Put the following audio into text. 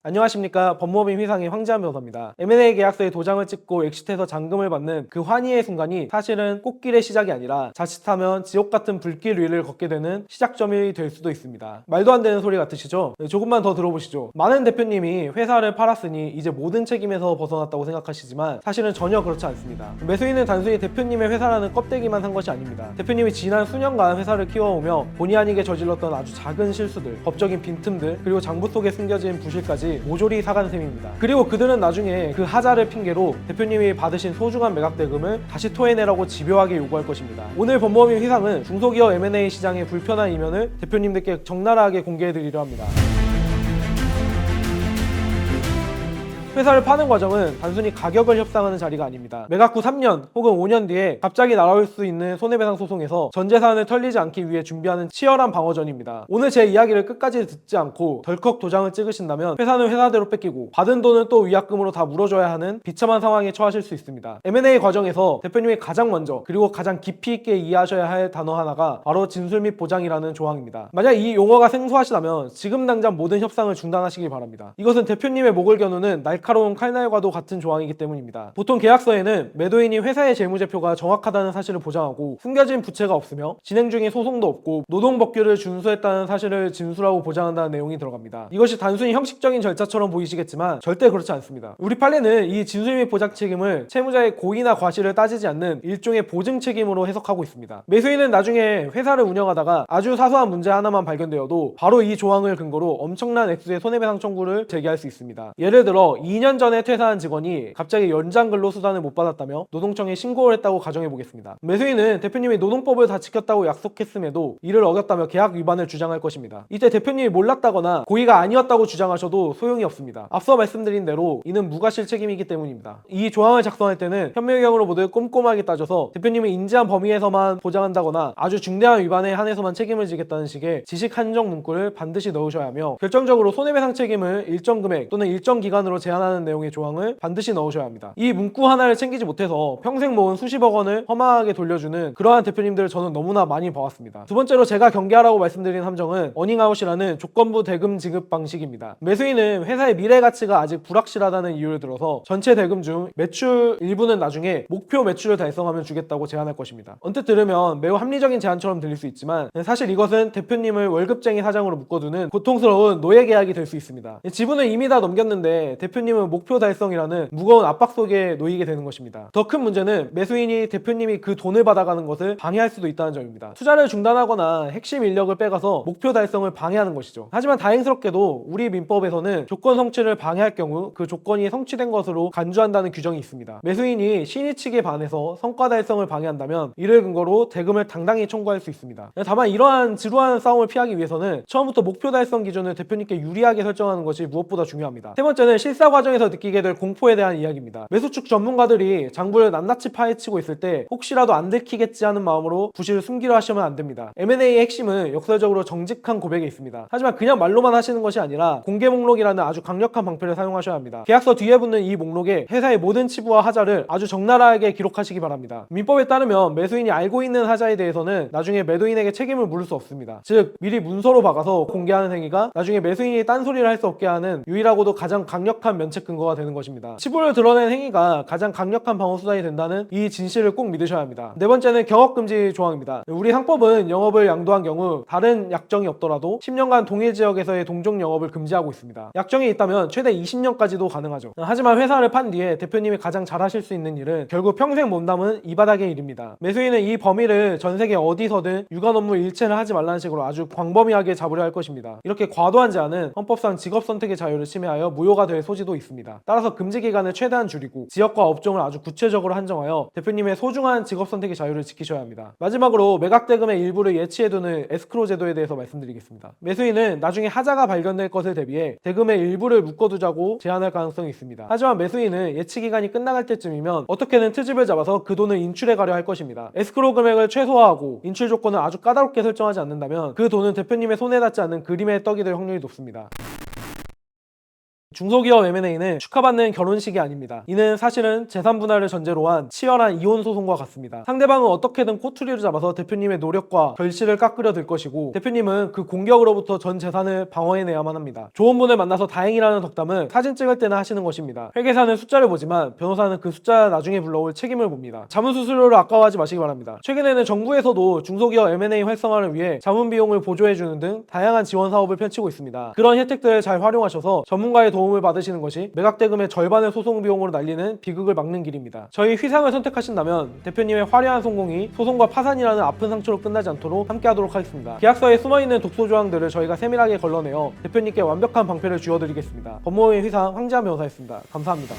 안녕하십니까. 법무법인 휘상의 황재한 변호사입니다. M&A 계약서에 도장을 찍고 엑시트에서 잔금을 받는 그 환희의 순간이 사실은 꽃길의 시작이 아니라 자칫하면 지옥 같은 불길 위를 걷게 되는 시작점이 될 수도 있습니다. 말도 안 되는 소리 같으시죠? 조금만 더 들어보시죠. 많은 대표님이 회사를 팔았으니 이제 모든 책임에서 벗어났다고 생각하시지만 사실은 전혀 그렇지 않습니다. 매수인은 단순히 대표님의 회사라는 껍데기만 산 것이 아닙니다. 대표님이 지난 수년간 회사를 키워오며 본의 아니게 저질렀던 아주 작은 실수들, 법적인 빈틈들, 그리고 장부 속에 숨겨진 부실까지 모조리 사간 셈입니다. 그리고 그들은 나중에 그 하자를 핑계로 대표님이 받으신 소중한 매각 대금을 다시 토해내라고 집요하게 요구할 것입니다. 오늘 법무법인 휘상은 중소기업 M&A 시장의 불편한 이면을 대표님들께 적나라하게 공개해드리려 합니다. 회사를 파는 과정은 단순히 가격을 협상하는 자리가 아닙니다. 매각 후 3년 혹은 5년 뒤에 갑자기 날아올 수 있는 손해배상 소송에서 전 재산을 털리지 않기 위해 준비하는 치열한 방어전입니다. 오늘 제 이야기를 끝까지 듣지 않고 덜컥 도장을 찍으신다면 회사는 회사대로 뺏기고 받은 돈은 또 위약금으로 다 물어줘야 하는 비참한 상황에 처하실 수 있습니다. M&A 과정에서 대표님이 가장 먼저 그리고 가장 깊이 있게 이해하셔야 할 단어 하나가 바로 진술 및 보장이라는 조항입니다. 만약 이 용어가 생소하시다면 지금 당장 모든 협상을 중단하시기 바랍니다. 이것은 대표님의 목을 겨누는 날카로운 칼날과도 같은 조항이기 때문입니다. 보통 계약서에는 매도인이 회사의 재무제표가 정확하다는 사실을 보장하고 숨겨진 부채가 없으며 진행 중인 소송도 없고 노동법규를 준수했다는 사실을 진술하고 보장한다는 내용이 들어갑니다. 이것이 단순히 형식적인 절차처럼 보이시겠지만 절대 그렇지 않습니다. 우리 판례는 이 진술 및 보장 책임을 채무자의 고의나 과실을 따지지 않는 일종의 보증 책임으로 해석하고 있습니다. 매수인은 나중에 회사를 운영하다가 아주 사소한 문제 하나만 발견되어도 바로 이 조항을 근거로 엄청난 액수의 손해배상 청구를 제기할 수 있습니다. 예를 들어 2년 전에 퇴사한 직원이 갑자기 연장 근로수당을 못 받았다며 노동청에 신고를 했다고 가정해보겠습니다. 매수인은 대표님이 노동법을 다 지켰다고 약속했음에도 이를 어겼다며 계약 위반을 주장할 것입니다. 이때 대표님이 몰랐다거나 고의가 아니었다고 주장하셔도 소용이 없습니다. 앞서 말씀드린 대로 이는 무과실 책임이기 때문입니다. 이 조항을 작성할 때는 현명형으로 모두 꼼꼼하게 따져서 대표님이 인지한 범위에서만 보장한다거나 아주 중대한 위반에 한해서만 책임을 지겠다는 식의 지식 한정 문구를 반드시 넣으셔야 하며 결정적으로 손해배상 책임을 일정 금액 또는 일정 기간으로 제한하는 내용의 조항을 반드시 넣으셔야 합니다. 이 문구 하나를 챙기지 못해서 평생 모은 수십억 원을 허망하게 돌려주는 그러한 대표님들을 저는 너무나 많이 봐왔습니다. 두 번째로 제가 경계하라고 말씀드린 함정은 어닝아웃이라는 조건부 대금 지급 방식입니다. 매수인은 회사의 미래 가치가 아직 불확실하다는 이유를 들어서 전체 대금 중 매출 일부는 나중에 목표 매출을 달성하면 주겠다고 제안할 것입니다. 언뜻 들으면 매우 합리적인 제안처럼 들릴 수 있지만 사실 이것은 대표님을 월급쟁이 사장으로 묶어두는 고통스러운 노예 계약이 될 수 있습니다. 지분을 이미 다 넘겼는데 대표님은 목표 달성이라는 무거운 압박 속에 놓이게 되는 것입니다. 더 큰 문제는 매수인이 대표님이 그 돈을 받아가는 것을 방해할 수도 있다는 점입니다. 투자를 중단하거나 핵심 인력을 빼가서 목표 달성을 방해하는 것이죠. 하지만 다행스럽게도 우리 민법에서는 조건 성취를 방해할 경우 그 조건이 성취된 것으로 간주한다는 규정이 있습니다. 매수인이 신의 측에 반해서 성과 달성을 방해한다면 이를 근거로 대금을 당당히 청구할 수 있습니다. 다만 이러한 지루한 싸움을 피하기 위해서는 처음부터 목표 달성 기준을 대표님께 유리하게 설정하는 것이 무엇보다 중요합니다. 세 번째는 실사 과정에서 느끼게 될 공포에 대한 이야기입니다. 매수 측 전문가들이 장부를 낱낱이 파헤치고 있을 때 혹시라도 안 들키겠지 하는 마음으로 부실을 숨기려 하시면 안 됩니다. M&A의 핵심은 역설적으로 정직한 고백에 있습니다. 하지만 그냥 말로만 하시는 것이 아니라 공개 목록이라는 아주 강력한 방패를 사용하셔야 합니다. 계약서 뒤에 붙는 이 목록에 회사의 모든 치부와 하자를 아주 적나라하게 기록하시기 바랍니다. 민법에 따르면 매수인이 알고 있는 하자에 대해서는 나중에 매도인에게 책임을 물을 수 없습니다. 즉 미리 문서로 박아서 공개하는 행위가 나중에 매수인이 딴소리를 할 수 없게 하는 유일하고도 가장 강력한 면책 근거가 되는 것입니다. 치부를 드러낸 행위가 가장 강력한 방어 수단이 된다는 이 진실을 꼭 믿으셔야 합니다. 네 번째는 경업금지 조항입니다. 우리 상법은 영업을 양도한 경우 다른 약정이 없더라도 10년간 동일 지역에서의 동종 영업을 금지하고 있습니다. 약정이 있다면 최대 20년까지도 가능하죠. 하지만 회사를 판 뒤에 대표님이 가장 잘하실 수 있는 일은 결국 평생 몸담은 이 바닥의 일입니다. 매수인은 이 범위를 전 세계 어디서든 유관 업무 일체를 하지 말라는 식으로 아주 광범위하게 잡으려 할 것입니다. 이렇게 과도한 제한은 헌법상 직업 선택의 자유를 침해하여 무효가 될 소지도 있습니다. 따라서 금지 기간을 최대한 줄이고 지역과 업종을 아주 구체적으로 한정하여 대표님의 소중한 직업 선택의 자유를 지키셔야 합니다. 마지막으로 매각 대금의 일부를 예치해두는 에스크로 제도에 대해서 말씀드리겠습니다. 매수인은 나중에 하자가 발견될 것을 대비해 대금의 일부를 묶어두자고 제안할 가능성이 있습니다. 하지만 매수인은 예치 기간이 끝나갈 때쯤이면 어떻게든 트집을 잡아서 그 돈을 인출해 가려 할 것입니다. 에스크로 금액을 최소화하고 인출 조건을 아주 까다롭게 설정하지 않는다면 그 돈은 대표님의 손에 닿지 않는 그림의 떡이 될 확률이 높습니다. 중소기업 M&A는 축하받는 결혼식이 아닙니다. 이는 사실은 재산 분할을 전제로 한 치열한 이혼 소송과 같습니다. 상대방은 어떻게든 꼬투리를 잡아서 대표님의 노력과 결실을 깎으려 들 것이고 대표님은 그 공격으로부터 전 재산을 방어해내야만 합니다. 좋은 분을 만나서 다행이라는 덕담은 사진 찍을 때나 하시는 것입니다. 회계사는 숫자를 보지만 변호사는 그 숫자 나중에 불러올 책임을 봅니다. 자문수수료를 아까워하지 마시기 바랍니다. 최근에는 정부에서도 중소기업 M&A 활성화를 위해 자문 비용을 보조해주는 등 다양한 지원 사업을 펼치고 있습니다. 그런 혜택들을 잘 활용하셔서 전문가의 도움을 받으시는 것이 매각대금의 절반을 소송 비용으로 날리는 비극을 막는 길입니다. 저희 휘상을 선택하신다면 대표님의 화려한 성공이 소송과 파산이라는 아픈 상처로 끝나지 않도록 함께하도록 하겠습니다. 계약서에 숨어있는 독소 조항들을 저희가 세밀하게 걸러내어 대표님께 완벽한 방패를 쥐어드리겠습니다. 법무법인 휘상 황지한 변호사였습니다. 감사합니다.